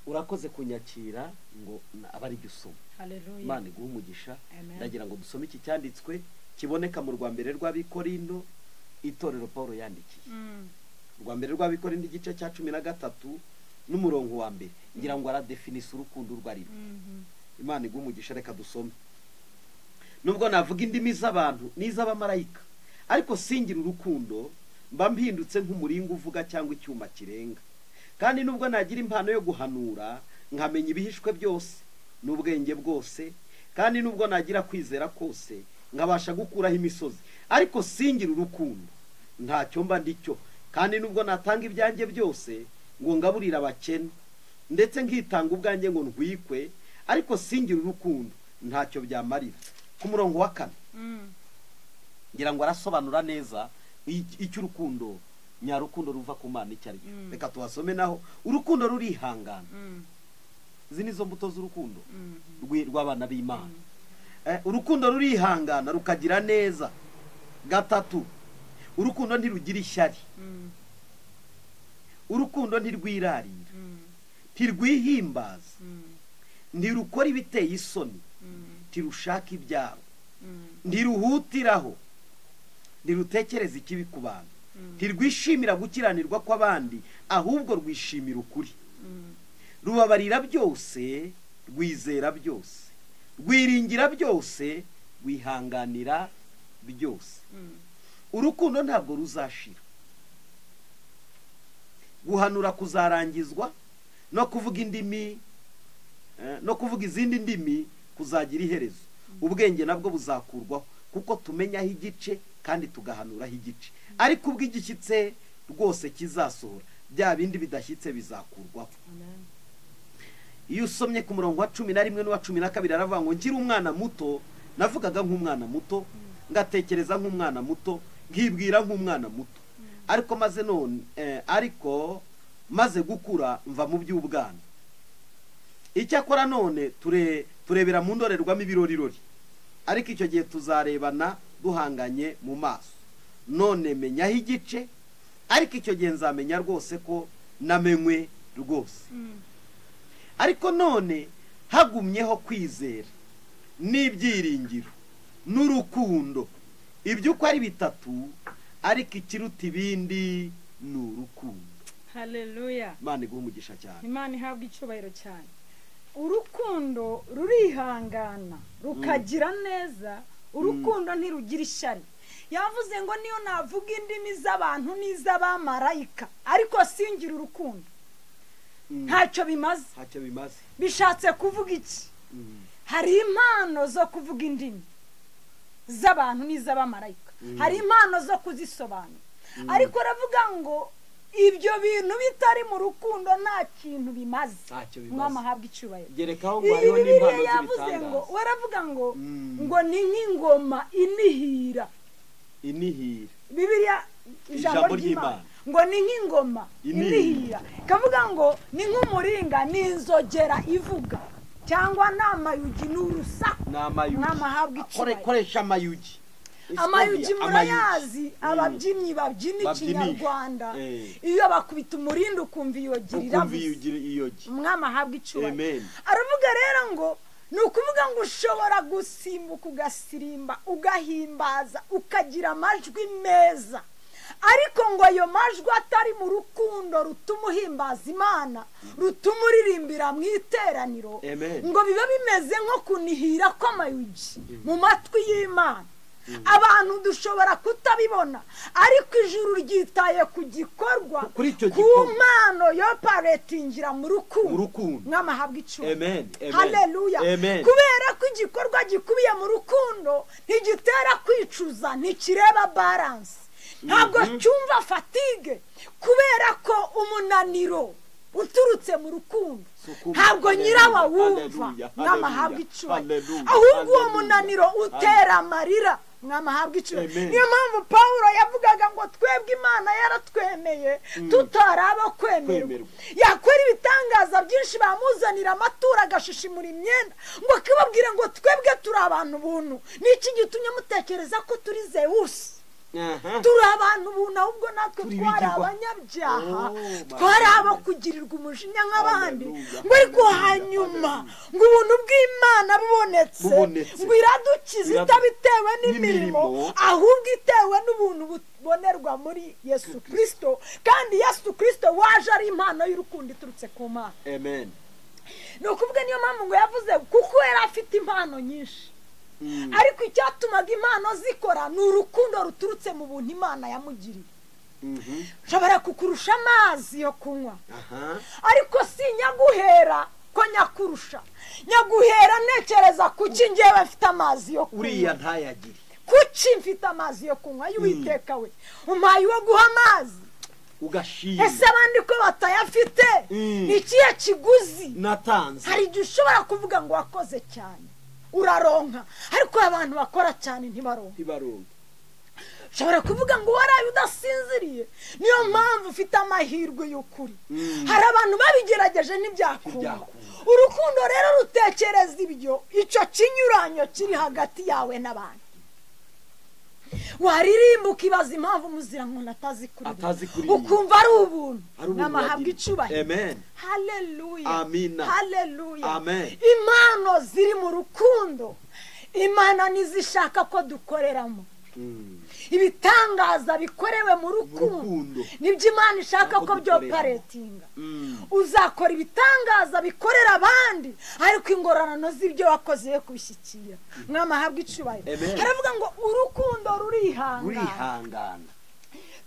urakoze kunyakira ngo abari gusoma. Haleluya. Imana iguhe umugisha. Amen. Ndagira ngo dusome iki cyanditswe kiboneka mu rwambere rw'Abikorinto itorero Paulo yandikiye. Rwambere rw'Abikorinto igice cya 13 n'umurongo wa mbere. Ngira ngo aradefinisa urukundo rwari. Imana iguhe umugisha, reka dusome. Nubwo navuga indimi z'abantu n'iz'abamarayika, ariko singira urukundo, mba mpindutse nk'umuringa uvuga cyangwa icyuma kirenga. Kandi nubwo nagira impano yo guhanura, nkamenya ibihishwe byose n'ubwenge bwose, kandi nubwo nagira kwizera kose, nkabasha gukuraho imisozi, ariko singira urukundo, ntacyo mba ndicyo. Kandi nubwo natanga ibyanjye byose ngo ngaburire abakene, ndetse nkitanga ubwanjye ngo ntwikwe, ariko singira urukundo, ntacyo byamarira. Ku murongo wa 4 ngira ngo arasobanura neza icyo urukundo nyarukundo ruva ku Mana icyo ari cyo. Reka tuwasome naho. Urukundo rurihangana. Izi nizo mbuto z'urukundo rw'abana b'Imana. Urukundo rurihangana rukagira neza. 3, urukundo ntirugira ishyari. Urukundo ntirwirarira, ntirwihimbaza, ntirukora ibiteye isoni, ntirushaka ibyaro, ntiruhutiraho, ntirutekereza ikibi ku bantu, ntirwishimira gukiranirwa kw'abandi, ahubwo rwishimira ukuri. Rubabarira byose, rwizera byose, rwiringira byose, rwihanganira byose. Urukundo ntabwo ruzashira. Guhanura kuzarangizwa, no kuvuga indimi no kuvuga izindi ndimi kuzagira iherezo. Ubwenge nabwo buzakurwaho, kuko tumenyaho igice kandi tugahanuraho igice. Ariko ubw'igishyitse rwose kizasohora, bya bindi bidashyitse bizakurwaho. Iyo usomye ku murongo wa 11 n'uwa 12 aravuga ngo nkiri umwana muto, navugaga nk'umwana muto, ngatekereza nk'umwana muto, nkibwira nk'umwana muto. Ariko maze gukura mva mu by'ubwana. Icyakora none turebera mu ndorerwamo ibirorirori, ariko icyo gihe tuzarebana duhanganye mu maso. None menyaho igice, ariko icyo gihe nzamenya rwose ko namenywe rwose. Ariko none hagumyeho kwizera n'ibyiringiro n'urukundo, ibyo uko ari bitatu, ariko ikiruta ibindi ni urukundo. Haleluya. Imana iguhe umugisha cyane. Imana ihabwa icyubahiro cyane. Urukundo rurihangana, rukagira neza. Urukundo ntirugira ishyari. Yavuze ngo niyo navuga indimi z'abantu n'iz'abamarayika, ariko singira urukundo, ntacyo bimaze. Bishatse kuvuga iki? Hari impano zo kuvuga indimi z'abantu n'iz'abamarayika, hari impano zo kuzisobanura, ariko aravuga ngo ibyo bintu bitari mu rukundo nta kintu bimaze. Mwama habwa icyubahiro. Gerekaho ngo hariho n'impano yavuze ngo waravuga ngo ni nk'ingoma inihira. Bibiliya ijambo ry'Imana ngo ni nk'ingoma inihira, kavuga ngo ni nk'umuringa n'inzogera ivuga, cyangwa n'amayugi n'urusaku. Mwama habwa icyubahiro. Koresha amayugi. Amayugi murayazi, ababyinnyi babyina ikinyarwanda, iyo bakubita umurindi ukumva iyogirira. Umwami ahabwa icyubahiro. Aravuga rero ngo ni ukuvuga ngo ushobora gusimbuka ugasirimba, ugahimbaza, ukagira amajwi meza, ariko ngo ayo majwi atari mu rukundo rutuma uhimbaza Imana, rutuma uririmbira mu iteraniro, ngo biba bimeze nko kunihira kw'amayugi mu matwi y'Imana. Abantu dushobora kutabibona, ariko ijuru ryitaye ku gikorwa, ku mpano yo paretingira mu rukundo. Mwama habwa icyubahiro. Haleluya. Kubera ko igikorwa gikubiye mu rukundo ntigitera kwicuza, ntikireba balance, ntabwo cyumva fatigue, kubera ko umunaniro uturutse mu rukundo ntabwo nyirawa wumva. Mwama habwa icyubahiro. Ahubwo uwo munaniro utera amarira. Mwama habwa icyubahiro. Niyo mpamvu Paulo yavugaga ngo twebwe Imana yaratwemeye tutaraba kwemerwa. Yakora ibitangaza byinshi, bamuzanira amaturo agashishimura imyenda, ngo akababwira ngo twebwe turi abantu buntu. Niki gitumye mutekereza ko turi Zeus? turi abantu buntu ahubwo natwe twari abanyabyaha twari abo kugirirwa umujinya nk'abandi ngo ariko hanyuma ngo ubuntu bw'Imana bubonetse ngo iradukiza itabitewe n'imirimo ahubwo itewe n'ubuntu bubonerwa muri Yesu Kristo kandi Yesu Kristo waje ari impano y'urukundo iturutse ku Mana. Amen. Ni ukuvuga niyo mpamvu ngo yavuze kuko yari afite impano nyinshi ariko icyatumaga impano zikora ni urukundo ruturutse mu buntu Imana yamugiriye. Nshobora kukurusha amazi yo kunywa ariko si nyaguhera ko nyakurusha, nyaguhera ntekereza kuki njyewe mfite amazi yo kunywa uriya ntayagire, kuki mfite amazi yo kunywa y'Uwiteka we umpaye wo guha amazi ugashima. Ese abandi ko batayafite ni ikihe kiguzi natanze? Hari igihe ushobora kuvuga ngo wakoze cyane uraronka ariko abantu bakora cyane ntibaronka. Ushobora kuvuga ngo waraye udasinziriye niyo mpamvu ufite amahirwe y'ukuri. Hari abantu babigerageje ntibyakunda. Urukundo rero rutekereza ibyo icyo kinyuranyo kiri hagati yawe n'abandi. Waririmba ukibaza impamvu muzira ngo natazi kuri ukumva ari ubuntu n'amahabwa icubahiro. Amen. Haleluya. Amina. Haleluya. Amen. Impano ziri mu rukundo Imana nizishaka ko dukoreramo. Ibitangaza bikorewe mu rukundo nibyo Imana ishaka ko byoparetinga. Uzakora ibitangaza bikorera abandi ariko ingororano z'ibyo wakoze yo kubishyikira mwamahabwa icubahiro. Haravuga ngo urukundo rurihangana.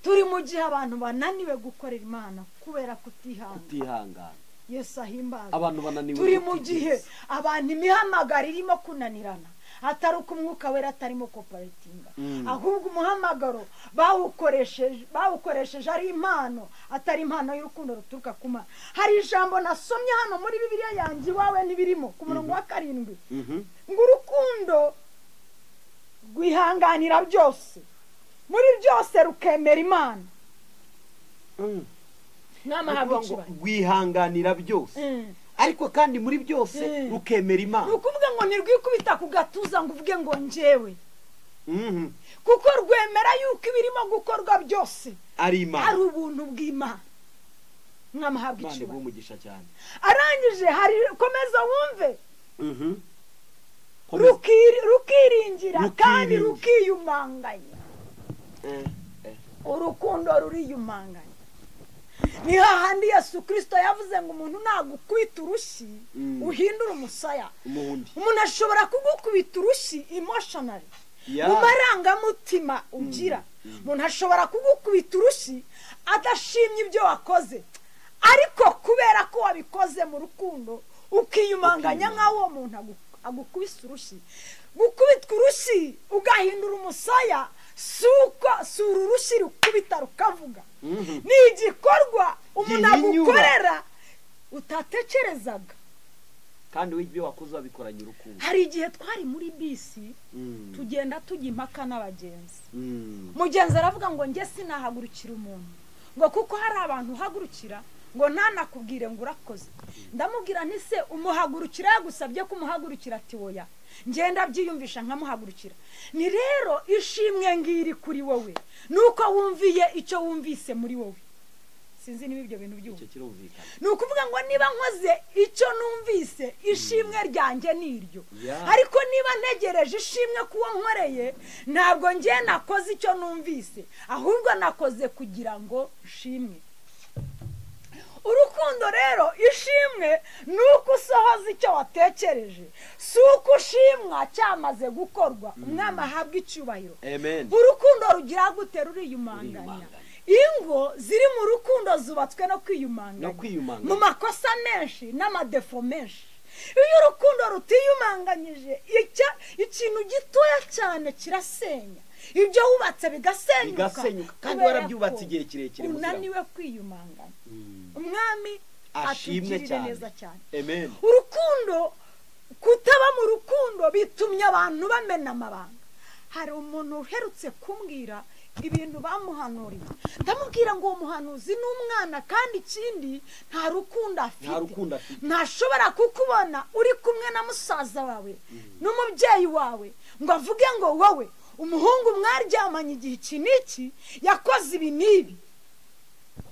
Turi mu gihe abantu bananiwe gukorera Imana kubera kutihangana. Yesu ahimbaza. Abantu bananiwe. Turi mu gihe abantu imihamagaro irimo kunanirana atari uko umwuka wera atarimo koparatinga ahubwo umuhamagaro bawukoresheje ari impano atari impano y'urukundo ruturuka ku Mana. Hari ijambo nasomye hano muri Bibiliya yanjye iwawe ntibirimo ku murongo wa 7 ngo urukundo rwihanganira byose muri byose rukemera Imana. N'amahabwa rwihanganira byose ariko kandi muri byose rukemera Imana. Ukuvuga ngo nirwikubita ku gatuza ngo uvuge ngo njyewe kuko rwemera yuko ibirimo gukorwa byose ari Imana, ari ubuntu bw'Imana. Mwamahabwa icubahiro cyane. Arangije hari komeza wumve rukiringira kandi rukiyumanganya. Urukundo ruriyumanganya. Ni hahandi Yesu Kristo yavuze ngo umuntu nagukubita urushyi uhindura umusaya. Umuntu ashobora kugukubita urushyi emotionally mu marangamutima ugira. Umuntu ashobora kugukubita urushyi adashimye ibyo wakoze ariko kubera ko wabikoze mu rukundo ukiyumanganya nkaho uwo muntu agukubise urushyi. Gukubitwa urushyi ugahindura umusaya sura urushyi rukubita rukavuga. Ni igikorwa umuntu agukorera utatekerezaga kandi w'ibyo wakoze wabikoranye urukundo. Hari igihe twari muri bisi tugenda tujya impaka n'abagenzi. Mugenzi aravuga ngo njye sinahagurukira umuntu ngo kuko hari abantu uhagurukira ngo ntanakubwire ngo urakoze. Ndamubwira nti se umuhagurukira yagusabye ko umuhagurukira ati oya ngenda byiyumvisha nkamuhagurukira. Ni rero ishimwe ngiri kuri wowe nuko wumviye icyo wumvise muri wowe. Sinzi niba ibyo bintu by'ubu ni ukuvuga ngo niba nkoze icyo numvise ishimwe ryanjye niryo ariko niba ntegereje ishimwe kuwo nkoreye ntabwo ngiye nakoze icyo numvise ahubwo nakoze kugira ngo shimwe. Urukundo rero ishimwe nuko usohoza icyo watekereje si uko ushimwa cyamaze gukorwa. Umwami ahabwa icyubahiro. Urukundo rugira gute? Ruriyumanganya. Ingo ziri mu rukundo zubatswe no kwiyumanganya mu makosa menshi n'amadefo menshi. Iyo urukundo rutiyumanganyije ikintu gitoya cyane kirasenya. Ibyo wubatse bigasenyuka kandi warabyubatse igihe kirekire unaniwe kwiyumanganya. Umwami ashimwe neza cyane. Amen. Urukundo kutaba mu rukundo bitumye abantu bamena amabanga. Hari umuntu uherutse kumbwira ibintu bamuhanuriye ndamubwira ngo uwo muhanuzi n'umwana kandi ikindi nta rukundo afite. Ntashobora kukubona uri kumwe na musaza wawe n'umubyeyi wawe ngo avuge ngo wowe umuhungu mwaryamanye igihe iki n'iki yakoze ibi n'ibi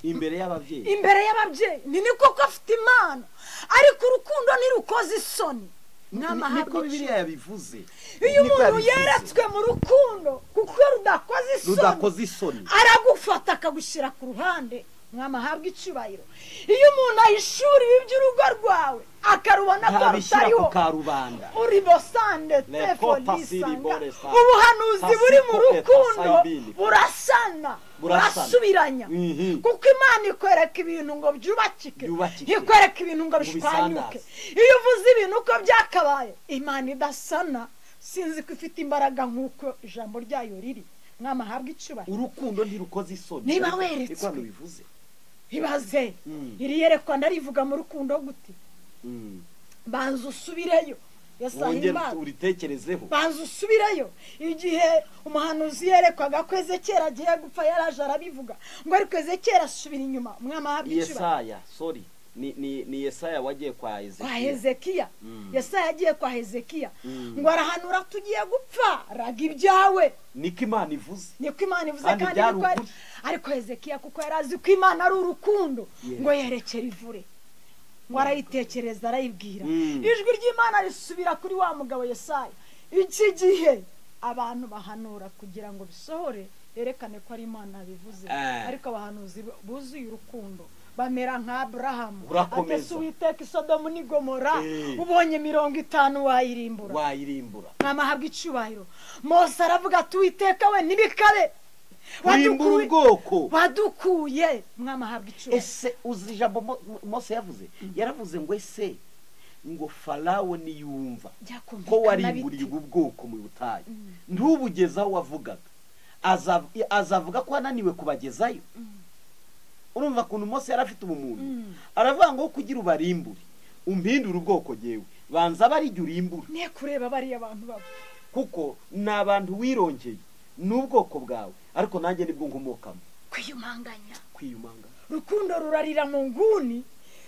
imbere y'ababyeyi ni koko afite impano ariko urukundo ntirukoze isoni niko Bibiliya yabivuze. Iyo umuntu yeretswe mu rukundo kuko rudakoze isoni aragufata akagushyira ku ruhande mwamahabwa icubahiro. Iyo umuntu ayishuriye iby'urugo rwawe akarubona ko rutariho uri bosande tefolisanga ubuhanuzi buri mu rukundo burasubiranya kuko Imana ikwereka ibintu ngo byubakike ikwereka ibintu ngo bishwanyuke. Iyo uvuze ibintu uko byakabaye Imana idasana sinzi ko ifite imbaraga nk'uko ijambo ryayo riri mwamahabwa icubahiro. Urukundo ntirukoze isoni niba weretswe ibaze iri yerekwa ndarivuga mu rukundo gute banza usubireyo uritekerezeho banza usubireyo. Igihe umuhanuzi yerekwaga ko Ezekiyeli agiye gupfa yaraje arabivuga ngo ariko Ezekiyeli asubira inyuma mwamahabwa icubahiro. Ni Yesaya wagiye kwa Hezekiya. Yesaya yagiye kwa Hezekiya ngo arahanura tugiye gupfa raga ibyawe. Niko Imana ivuze kandi ariko Hezekiya kuko yarazi ko Imana ari urukundo ngo yerekere ivure ngo arayitekereza arayibwira. Ijwi ry'Imana risubira kuri wa mugabo Yesaya. Iki gihe abantu bahanura kugira ngo bisohore yerekane ko ari Imana bivuze ariko abahanuzi buzuye urukundo bamera nka Aburahamu atese Uwiteka Isodomu n'i Gomora ubonye 50 wayirimbura mwamahabwa icubahiro. Mose aravuga ati Uwiteka we nibikabe urimbura ubwoko wadukuye mwamahabwa icubahiro. Ese uzi ijambo Mose yaravuze ngo ese ngo Farawo niyumva ko warimburiye ubwoko mu butayu ntubugezaho wavugaga azavuga ko ananiwe kubagezayo. Urumva kuntu Mose yarafite ubumuntu aravuga ngo kugira ubarimbure umpindura ubwoko jewe banza bari jye urimbura ne kureba bari abantu babo kuko nabantu wirongeye n'ubwoko bwawe ariko nanjye nibwo nkomokamo kwiyumanganya rukundo rurarira mu nguni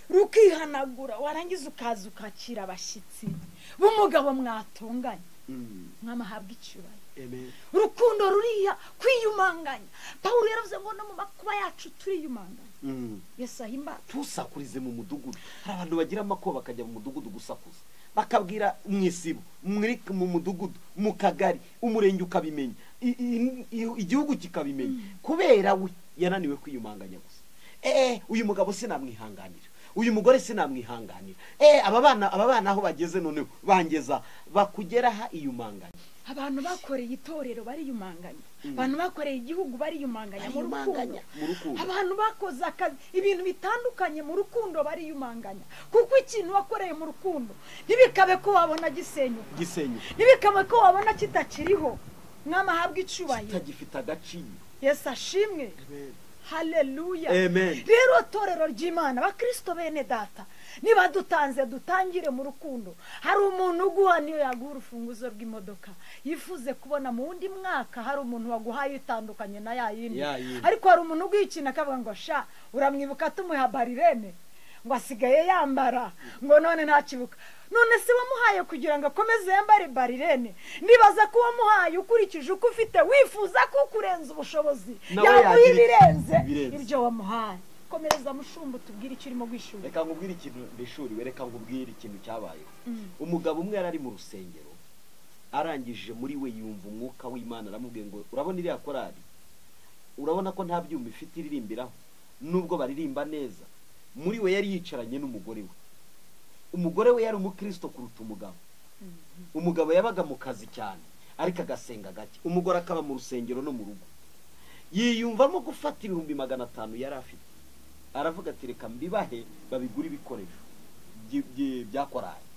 rukihanagura warangiza ukaza ukakira abashyitsi b'umugabo mwatunganye mwamahabwa icubahiro. Urukundo ruriya kwiyumanganya. Pawulo yaravuze ngo no mu makuba yacu turiyumanganya. Yesahimba tusakurize mu mudugudu. Hari abantu bagira amakuba bakajya mu mudugudu gusakuza bakabwira mwisibo mu mudugudu mu kagari umurenge ukabimenya igihugu kikabimenya kubera we yananiwe kwiyumanganya gusa. Uyu mugabo sinamwihanganira uyu mugore sinamwihanganira aba bana aho bageze none bangeza bakugeraha iyumanganya. Abantu bakoreye itorero bariyumanganya abantu bakoreye igihugu bariyumanganya mu rukundo. Abantu bakoze akazi ibintu bitandukanye mu rukundo bariyumanganya kuko ikintu wakoreye mu rukundo ntibikabe ko wabona gisenyuka ntibikabe ko wabona kitakiriho mwamahabwa icubahiro kitagifite agaciro. Yesu ashimwe. Haleluya. Amen. Rero torero ry'Imana bakristo bene data niba dutanze dutangire mu rukundo. Hari umuntu uguha niyo yaguha urufunguzo rw'imodoka yifuze kubona mu wundi mwaka hari umuntu waguhaye itandukanye na yayindi ariko hari umuntu uguhikina akavuga ngo sha uramwibuka tumuha barirene ngo asigaye yambara ngo none ntakibuka. None se wamuhaye kugira ngo akomeze yambare barirene nibaza ko wamuhaye ukurikije uko ufite wifuza ko kurenza ubushobozi yaguye ibirenze ibyo wamuhaye. Komereza mushumba tubwire icyo urimo gwishuri. Reka nkubwire ikintu bishuri wereka nkubwire ikintu cyabayeho. Umugabo umwe yarari mu rusengero arangije muri we yumva umwuka w'Imana aramubwiye ngo urabona iriya korali urabona ko nta byuma ifite iririmbiraho nubwo baririmba neza. Muri we yari yicaranye n'umugore we. Umugore we yari umukristo kuruta umugabo. Umugabo yabaga mu kazi cyane ariko agasenga gake. Umugore akaba mu rusengero no mu rugo yiyumvamo gufata 500 yari afite. Aravuga ati reka mbibahe babigura ibikoresho bya korali.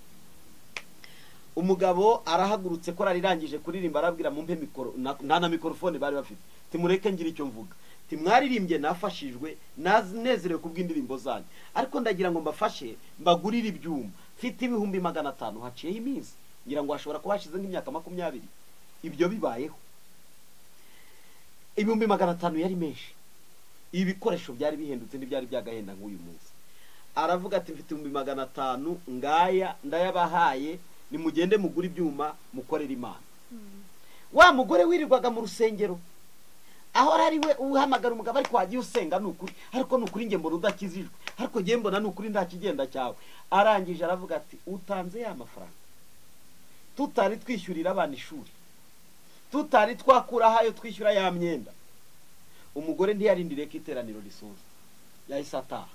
Umugabo arahagurutse korali irangije kuririmba arabwira mumpe mikoro nta na mikrofone bari bafite. Timureke ngira icyo mvuga. Timwaririmbye nafashijwe nazinezerewe kubw'indirimbo zanyu ariko ndagira ngo mbafashe mbagurire ibyuma mfite 500 haciye iminsi ngira ngo ashobora kubashize nk'imyaka 20. Ibyo bibayeho 500 yari menshi. Ibikoresho byari bihendutse n'ibyari byagahenda nk'uyu munsi. Aravuga ati mfite 500 ngaya ndayabahaye nimugende mugura ibyuma mukorera Imana. wa mugore wirirwaga mu rusengero ahora ari we uhamagara umugabo ariko wagiye usenga n'ukuri, ariko n'ukuri nge mbona udakizijwe, ariko nge mbona n'ukuri nta kigenda cyawe. Arangije aravuga ati utanze ya mafaranga, tutari twishyurira abana ishuri, tutari twakuraho ayo twishyura ya myenda. Umugore ntiyarindiriye ko iteraniro risoza, yahise ataha.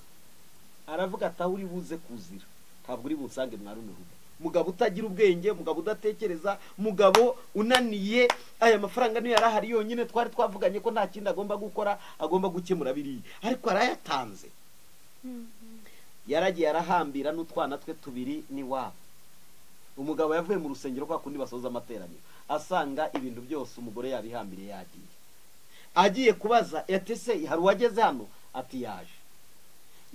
Aravuga ati aho uri buze kuzira ntabwo uri busange mwa runo rugo. Mugabo utagira ubwenge, mugabo udatekereza, mugabo unaniye, aya mafaranga niyo yarahari yonyine, twari twavuganye ko nta kindi agomba gukora, agomba gukemura biriya, ariko arayatanze. Yaragiye arahambira n'utwana twe tubiri ni wabo. Umugabo yavuye mu rusengero kwa kundi basoza amateraniro, asanga ibintu byose umugore yabihambiriye yagiye. Agiye kubaza yatese hari uwageze hano, ati yaje.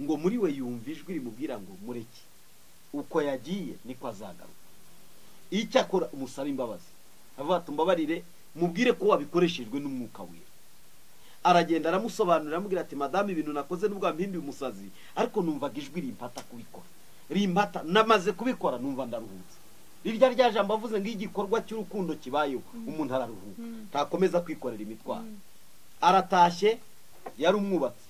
Ngo muri we yumva ijwi rimubwira ngo mureke, uko yagiye niko azagaruka. Icyo akora umusaba imbabazi, avuga ati mbabarire, mubwire ko wabikoresherejwe n'umwuka wera. Aragenda aramusobanurira, amubwira ati madame, ibintu nakoze nubwo mpinduye umusazi, ariko numvaga ijwi rimpata kubikora, rimpata, namaze kubikora numva ndaruhutse. Rirya rya jambo avuze ngo igikorwa cy'urukundo kibayeho umuntu araruhuka, ntakomeza kwikorera imitwaro. Aratashye, yari umwubatsi,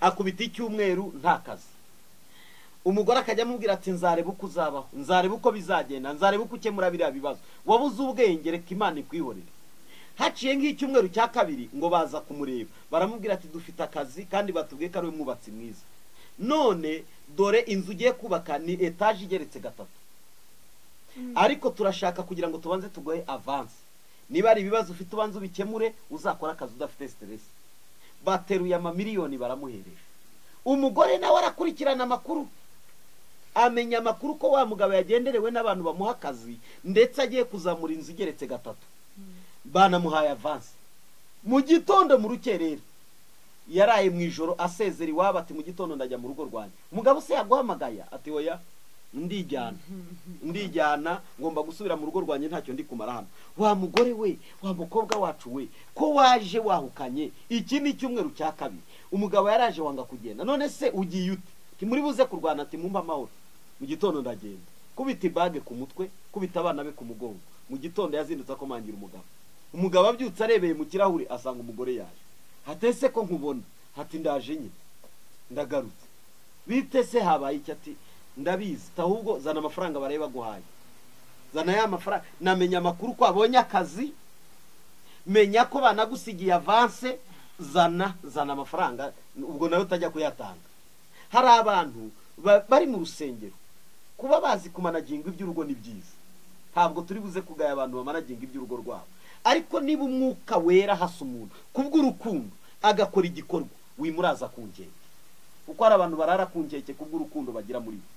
akubita icyumweru nta kazi. Umugore akajya amubwira ati nzareba uko uzabaho, nzareba uko bizagenda, nzareba uko ukemura biriya bibazo, wabuze ubwenge reka Imana ikwihorere. Haciye nk'icyumweru cya kabiri ngo baza kumureba, baramubwira ati dufite akazi kandi batubwiye ko ari we mwubatsi mwiza, none dore inzu ugiye kubaka ni etaje igeretse 3, ariko turashaka kugira ngo tubanze tugohe avance, niba ari ibibazo ufite ubanze ubikemure, uzakora akazi udafite stress. Bateruye amamiliyoni baramuhereje. Umugore nawe arakurikirana amakuru, amenya amakuru ko wa mugabo yagenderewe n'abantu bamuha akazi, ndetse agiye kuzamura inzu igeretse 3. Banamuhaye avance. Mu gitondo mu rukerera yaraye mu ijoro asezera iwabo, ati mu gitondo ndajya mu rugo rwanjye. Umugabo se yaguhamagaya ati oya ndijyana ngomba gusubira mu rugo rwanjye, ntacyo ndi kumara hano. Wa mugore we, wa mukobwa wacu we, ko waje wahukanye, iki ni icyumweru cya kabiri umugabo yaraje wanga kugenda, none se ugiye ute? Timuri buze kurwana, ati mumpa amahoro. Mu gitondo ndagenda, kubita ibage ku mutwe, kubita abana be ku mugongo. Mu gitondo yazindutse akomangira umugabo. Umugabo abyutse arebeye mu kirahure asanga umugore yaje. Hatese ko nkubona, hati ndaje nyine ndagarutse. Bite se habaye iki? Ati ndabizi, ahubwo zana amafaranga bareba guhaye. Zana ya mafaranga, namenya amakuru ko abonye akazi, menya ko banagusigiye avance, zana amafaranga, ubwo nawe utajya kuyatanga. Hari abantu bari mu rusengero kuba bazi kumanaginga iby'urugo ni byiza, ntabwo turi buze kugaya abantu bamanaginga iby'urugo rwabo, ariko niba umwuka wera hasa umuntu kubw'urukundo agakora igikorwa, wimuraza ku nkeke, kuko hari abantu barara ku nkeke kubw'urukundo bagira muri bo.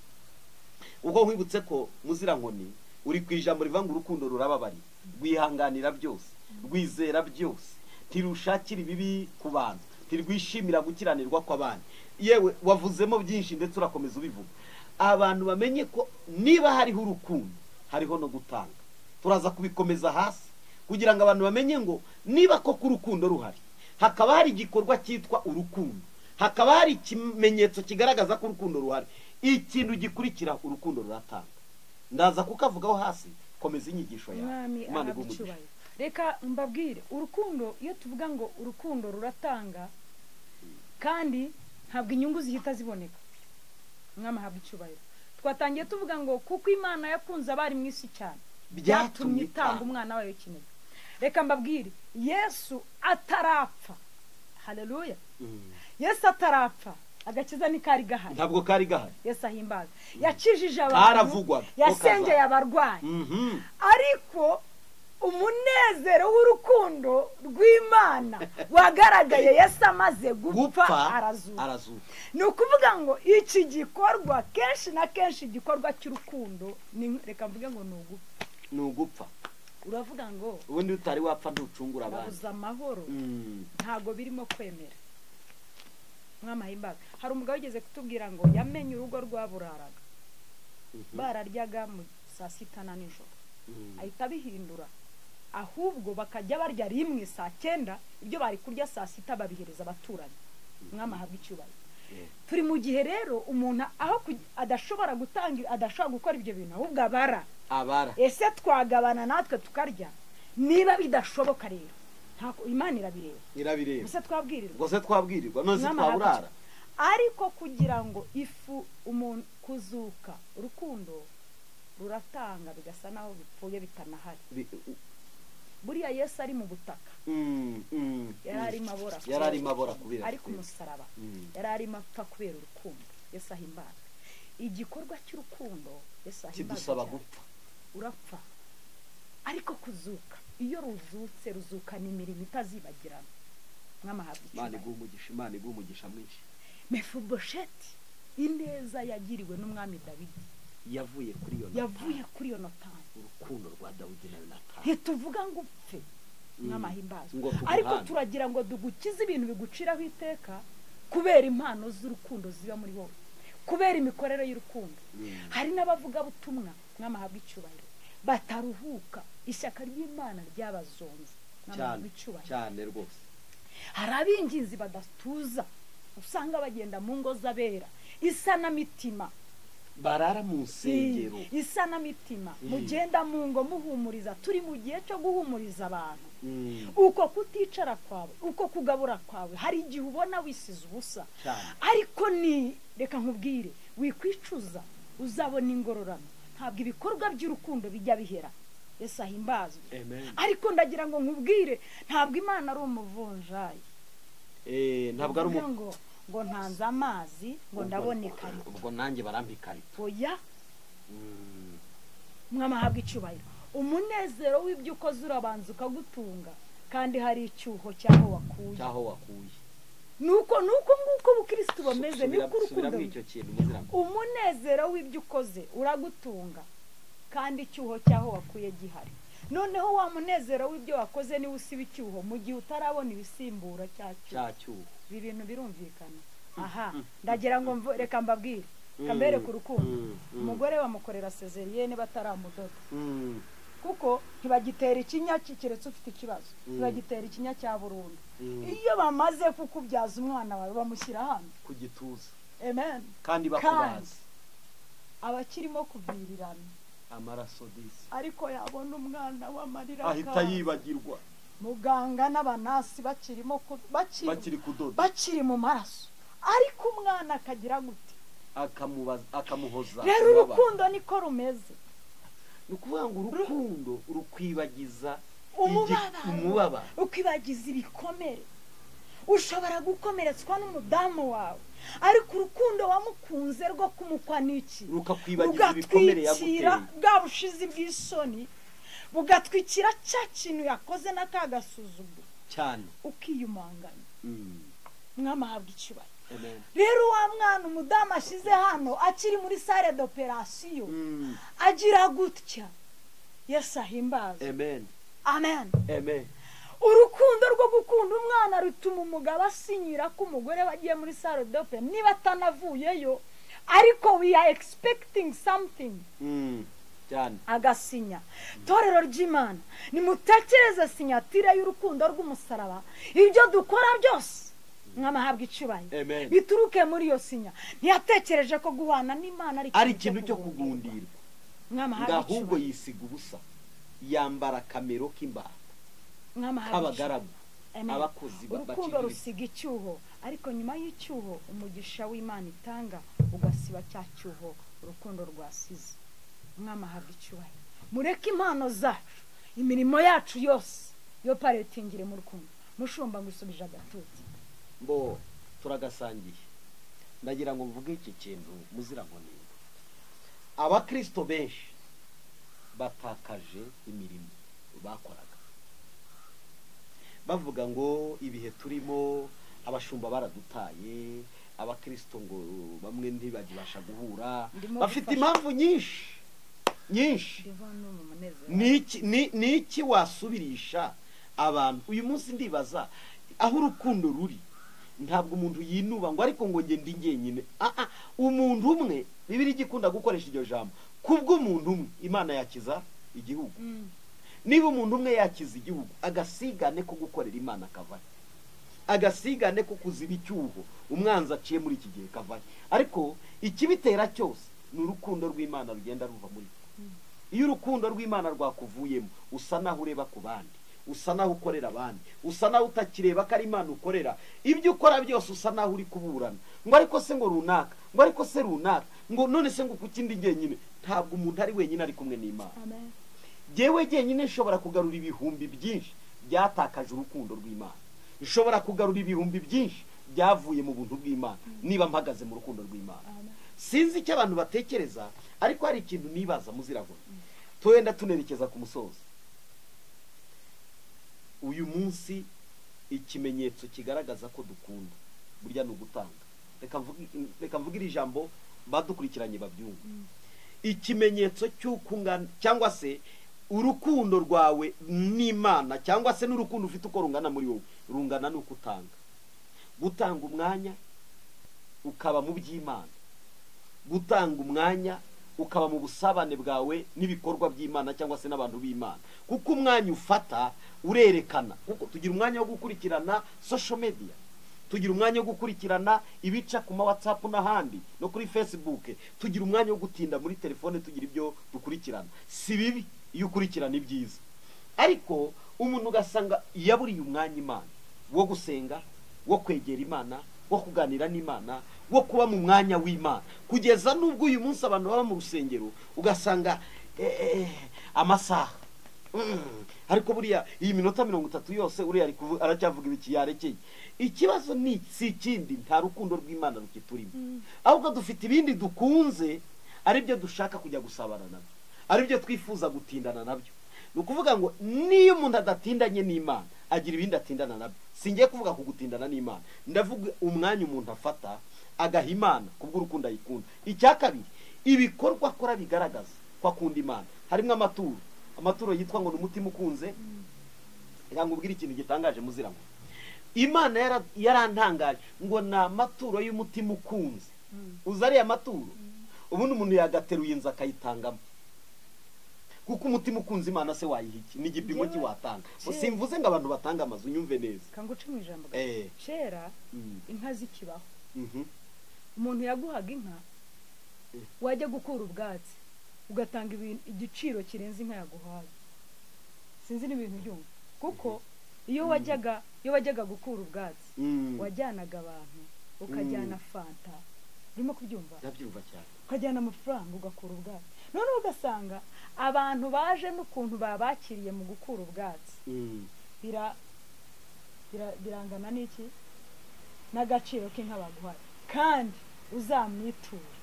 Ubwo nkwibutse ko muzirankoni uri ku ijambo rivanga urukundo rurababarira, rwihanganira byose, rwizera byose, tirushakira ibibi ku bantu, tirwishimira gukiranirwa kw'abandi. Yewe wavuzemo byinshi ndetse urakomeza ubivuga. Abantu bamenye ko niba hariho urukundo hariho no gutanga. Turaza kubikomeza hasi kugira ngo abantu bamenye ngo niba koko urukundo ruhari, hakaba hari igikorwa cyitwa urukundo, hakaba hari ikimenyetso kigaragaza ko urukundo ruhari, ikintu gikurikira urukundo ruratanga. Ndaza kukavugaho hasi, komeza inyigisho yawe. Imana igumugisha. Reka mbabwire, urukundo iyo tuvuga ngo urukundo ruratanga kandi ntabwo inyungu zihita ziboneka, mwama habwa icyubahiro. Twatangiye tuvuga ngo kuko Imana yakunze abari mu isi cyane byatumye itanga umwana wayo kinege. Reka mbabwire, Yesu atarapfa, haleluya, Yesu atarapfa agakiza ni kari gahari, ntabwo kari gahari. Yesu ahimbaza, yakijije abantu, yasengeye abarwayi, ariko umunezero w'urukundo rw'Imana wagaragaye Yesu amaze gupfa arazuka. Ni ukuvuga ngo iki gikorwa kenshi na kenshi igikorwa cy'urukundo reka mvuge ngo ni ugupfa. Uravuga ngo ubundi utari wapfa ntucungura abantu, babuza amahoro, ntago birimo kwemera. Mwamahimbaga, hari umugabo wigeze kutubwira ngo yamenye urugo rwaburaraga, bararyaga mu saa 6 na nijoro, ahita bihindura, ahubwo bakajya barya rimwe saa 9, ibyo bari kurya saa 6 babihereza abaturanyi. Mwamahabwa icyubahiro. Turi mu gihe rero umuntu aho adashobora gutangira, adashobora gukora ibyo bintu, ahubwo abara. Ese twagabana natwe tukarya, niba bidashoboka rero imana irabireba gusa twabwirirwa none twaburara. ariko kugira ngo ifu umuntu kuzuka urukundo ruratanga bigasa naho bipfuye bitanahari. buriya Yesu ari mu butaka yari arimo abora kubera ariko umusaraba yari arimo apfa kubera urukundo. Yesu ahimbaza igikorwa cy'urukundo. Yesu ahimbaza kidusaba gupfa, urapfa ariko kuzuka. iyo ruzukana imirimo itazibagirana. Imana iguha umugisha mwinshi. Mefibosheti ineza yagiriwe n'umwami Dawidi yavuye kuri Yonatani. urukundo rwa Dawidi na Yonatani ntituvuga ngo upfe nk'amahimbazo, ariko turagira ngo dugukize ibintu biguciraho iteka kubera impano z'urukundo ziba muri wowe, kubera imikorere y'urukundo. hari n'abavuga butumwa nk'amahabwa icyubahiro bataruhuka, ishyaka ry'Imana ryabazonze cyane rwose. hari ab'inginzi badatuza usanga bagenda mu ngo z'abera, isanamitima barara mu nsengero, isanamitima mugenda mu ngo muhumuriza. turi mu gihe cyo guhumuriza abantu. uko kuticara kwawe, uko kugabura kwawe, hari igihe ubona wisize ubusa, ariko ni reka nkubwire wikwicuza, uzabona ingororano. ntabwo ibikorwa by'urukundo bijya bihera. Yesu ahimbazwe. ariko ndagira ngo nkubwire ntabwo Imana ari umuvunjayi. ntabwo ari ngo ntanze amazi ngo ndabone ikarito, ubwo nanjye barampa ikarito. oya, mwamahabwa icyubahiro. umunezero w'ibyo ukoze urabanza ukagutunga, kandi hari icyuho cyaho wakuye. nuko nguko ubukristo bameze, niko urukundo. umunezero w'ibyo ukoze uragutunga, kandi icyuho cyaho wakuye gihari. noneho wa munezero w'ibyo wakoze niwe usiba icyuho mu gihe utarabona ibisimbura cyacyuho. ibi bintu birumvikana. aha ndagira ngo reka mbabwire, kambere ku rukundo. umugore bamukorera sezeriyene bataramudoda, kuko ntibagitera ikinya keretse ufite ikibazo, ntibagitera ikinya cya burundu. iyo bamaze kukubyaza umwana wawe bamushyira hano ku gituza. amen. kandi bakubaza abakirimo kubwirirana amaraso disi, ariko yabona umwana w'amarira ahita yibagirwa. muganga n'abanasi bakiri kudoda, bakiri mu maraso, ariko umwana akagira gute, akamuhoza. rero urukundo niko rumeze. ni ukuvuga ngo urukundo rukwibagiza umubabaro, ukwibagiza ibikomere. ushobora gukomeretswa n'umudamu wawe, ariko urukundo wamukunze rwo kumukwa n'iki rukakwibagiza ibikomere yaguteye, bwa bushizi bw'isoni bugatwikira cya kintu yakoze n'akagasuzuguro cyane, ukiyumanganya. mwamahabwa icyubahiro. rero wa mwana umudamu ashyize hano akiri muri sale d'operation agira gutya. Yesu ahimbaza. amen. urukundo rwo gukunda umwana rutuma umugabo asinyira ko umugore wagiye muri sale d'ope niba atanavuyeyo, ariko we are expecting something, agasinya. torero ry'Imana, nimutekereze sinyatire y'urukundo rw'umusaraba. ibyo dukora byose mwamahabwa icyubahiro bituruke muri iyo sinya. ntiyatekereje ko guhana n'Imana ari ikintu cyo kugundirwa, ahubwo yisiga ubusa, yambara kamero k'imbata k'abagaragu, abakozi. urukundo rusiga icyuho, ariko nyuma y'icyuho umugisha w'Imana itanga ugasiba cya cyuho urukundo rwasize. mwamahabwa icyubahiro. mureke impano zacu, imirimo yacu yose yo paretingire mu rukundo. mushumba ngo usubije agatuti mbo turagasangiye. ndagira ngo mvuge iki kintu muzira nkonino. abakristo benshi batakaje imirimo bakoraga, bavuga ngo ibihe turimo abashumba baradutaye, abakristo ngo bamwe ntibagibasha guhura, bafite impamvu nyinshi. Niki wasubirisha abantu uyu munsi? ndibaza aho urukundo ruri, ntabwo umuntu yinuba ngo ariko ngo ngende njyenyine. umuntu umwe, Bibiliya igikunda gukoresha iryo jambo, kubw'umuntu umwe Imana yakiza igihugu. niba umuntu umwe yakiza igihugu, agasigane ko gukorera Imana kavaye, agasigane ko kuziba icyuho umwanzi aciye muri iki gihe kavaye. ariko ikibitera cyose ni urukundo rw'Imana rugenda ruva muri iyo urukundo rw'Imana rwakuvuyemo usa naho ureba ku bandi, usa naho ukorera abandi, usa naho utakireba ko ari Imana ukorera. Ibyo ukora byose usa naho uri kuburana, ngo ariko se ngo runaka, ngo ariko se runaka, ngo none se ngo kuki ndi jyenyine. Ntabwo umuntu ari wenyine ari kumwe n'Imana. Jyewe jyenyine nshobora kugarura ibihumbi byinshi byatakaje urukundo rw'Imana, nshobora kugarura ibihumbi byinshi byavuye mu buntu bw'Imana niba mpagaze mu rukundo rw'Imana. Sinzi icyo abantu batekereza, ariko hari ikintu nibaza muzirabona. Twenda tunerekeza ku musozi. Uyu munsi ikimenyetso kigaragaza ko dukunda burya ni ugutanga. Reka mvuge iri jambo badukurikiranye babyumva. Ikimenyetso cy'ukungana cyangwa se urukundo rwawe n'Imana, cyangwa se n'urukundo ufite uko rungana muri wowe, rungana nuko utanga. Gutanga umwanya ukaba mu by'Imana, gutanga umwanya ukaba mu busabane bwawe n'ibikorwa by'Imana cyangwa se n'abantu b'Imana. Kuko umwanya ufata urerekana. Kuko tugira umwanya wo gukurikirana social media, tugira umwanya wo gukurikirana ibica ku ma WhatsApp n'ahandi no kuri Facebook, tugira umwanya wo gutinda muri telefone, tugira ibyo dukurikirana. Si bibi iyo ukurikirana ibyiza, ariko umuntu ugasanga yaburiye umwanya Imana wo gusenga, wo kwegera Imana, wo kuganira n'Imana, wo kuba mu mwanya w'Imana. Kugeza n'ubwo uyu munsi abantu baba mu rusengero ugasanga amasaha ariko buriya iyi minota 30 yose uriya aracyavuga ibiki yarekeye. Ikibazo ni si kindi, nta rukundo rw'Imana rukiturimo, ahubwo dufite ibindi dukunze, ari byo dushaka kujya gusabana nabyo, ari byo twifuza gutindana nabyo. Ni ukuvuga ngo niyo umuntu adatindanye n'Imana agira ibindi atindana nabyo. Singiye kuvuga ku gutindana n'Imana, ndavuga umwanya umuntu afata agaha Imana kubw'urukundo ayikunda. Icya kabiri, ibikorwa akora bigaragaza ko akunda Imana. Harimo amaturo yitwa ngo n'umutima ukunze. Reka ngubwire ikintu gitangaje muziramo. Imana yarantangaje ngo na amaturo y'umutima ukunze. Uzariye amaturo ubundi umuntu yagateruye inza akayitangamo, kuko umutima ukunze Imana se wayihiki n'igipimo kiwatanga. Simvuze ngo abantu batanga amazu, nyumve neza. Kanguce mu ijambo. Kera inka zikibaho, umuntu yaguhaga inka, wajya gukura ubwatsi ugatanga igiciro kirenze inka yaguhaye. Sinzi n'ibintu byumva, kuko iyo wajyaga gukura ubwatsi wajyanaga abantu, ukajyana fanta, urimo kubyumva? Ndabyumva cyane. Ukajyana amafaranga ugakura ubwatsi. None ugasanga abantu baje n'ukuntu babakiriye mu gukura ubwatsi birangana n'iki n'agaciro k'inka baguhaye, kandi uzamwitura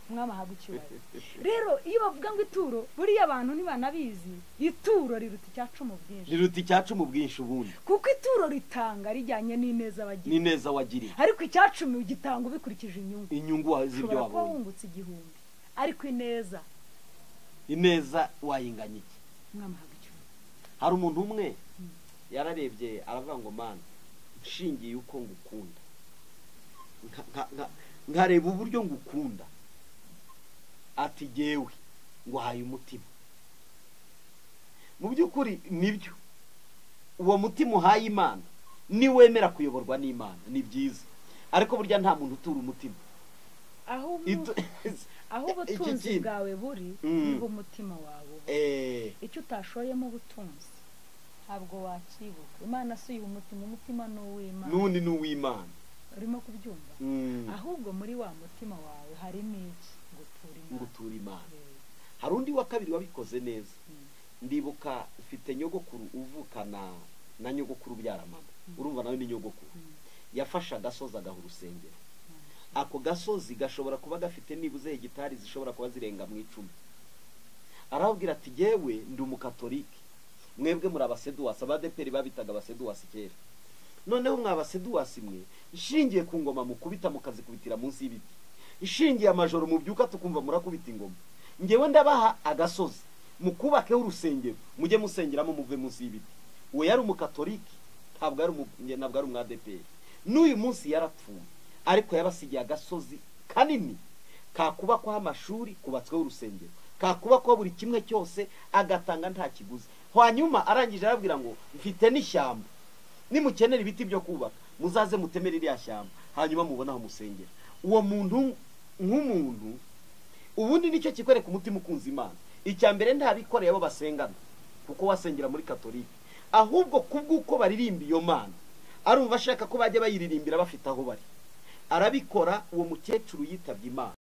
umwami ahabwa icyubahiro. Rero iyo bavuga ngo ituro, buriya abantu ntibanabizi, ituro riruta icyacumu bwinshi, riruta icyacumu bwinshi ubundi, kuko ituro ritanga rijyanye n'ineza wagiriye, ariko icyacumi ugitanga ubikurikije inyungu z'ibyo wabonye. Ushobora kuba wungutse 1000, ariko ineza wayinganya iki? Umwami ahabwa icyubahiro. Hari umuntu umwe yararebye aravuga ngo Mana, nshingiye uko ngukunda, nkareba uburyo ngukunda, ati jyewe nguhaye umutima. Mu by'ukuri nibyo, uwo mutima uhaye Imana ni wemera kuyoborwa n'Imana, ni byiza, ariko burya nta muntu utura umutima. aho ubutunzi bwawe buri niho umutima wawe. Icyo utashoyemo ubutunzi ntabwo wakibuka. Imana si umutima n'uw'Imana, n'uw'Imana. Urimo kubyumva? Ahubwo muri wa mutima wawe harimo iki? Ngutura Imana. Hari undi wa kabiri wabikoze neza. Ndibuka ufite nyogokuru uvukana na nyogokuru byara mama, urumva nawe ni nyogokuru. Yafasha agasozi agaha urusengero. Ako gasozi gashobora kuba gafite nibuze hegitari zishobora kuba zirenga mu 10. Arabwira ati jyewe ndi umukatolike, mwebwe muri abaseduwasi. Abadeperi babitaga abaseduwasi kera. Noneho mwabaseduwasi mwe, ishingiye ku ngoma mukubita mukazikubitira munsi y'ibiti, ishingiye amajoro mubyuka tukumva murakubita ingoma. Ngewe ndabaha agasozi mukubakeho urusengero, mujye musengeramo muve munsi y'ibiti. Uwo yari umukatolike, ntabwo ari umwadeperi. N'uyu munsi yarapfuye, ariko yabasigiye agasozi kanini kakubakwaho amashuri, kubatsweho urusengero, kakubakwaho buri kimwe cyose, agatanga nta kiguzi. Hanyuma arangije arabwira ngo mfite n'ishyamba, nimukenera ibiti byo kubaka muzaze mutemere iriya shyamba, hanyuma mubonaho musengera. Uwo muntu nk'umuntu ubundi nicyo kikwereka umutima ukunze Imana. icya mbere ntabikoreye abo basengana kuko wasengera muri katolika, ahubwo kubw'uko baririmba iyo mana arumva ashaka ko bajya bayiririmbira bafite aho bari, arabikora. Uwo mukecuru yitabye Imana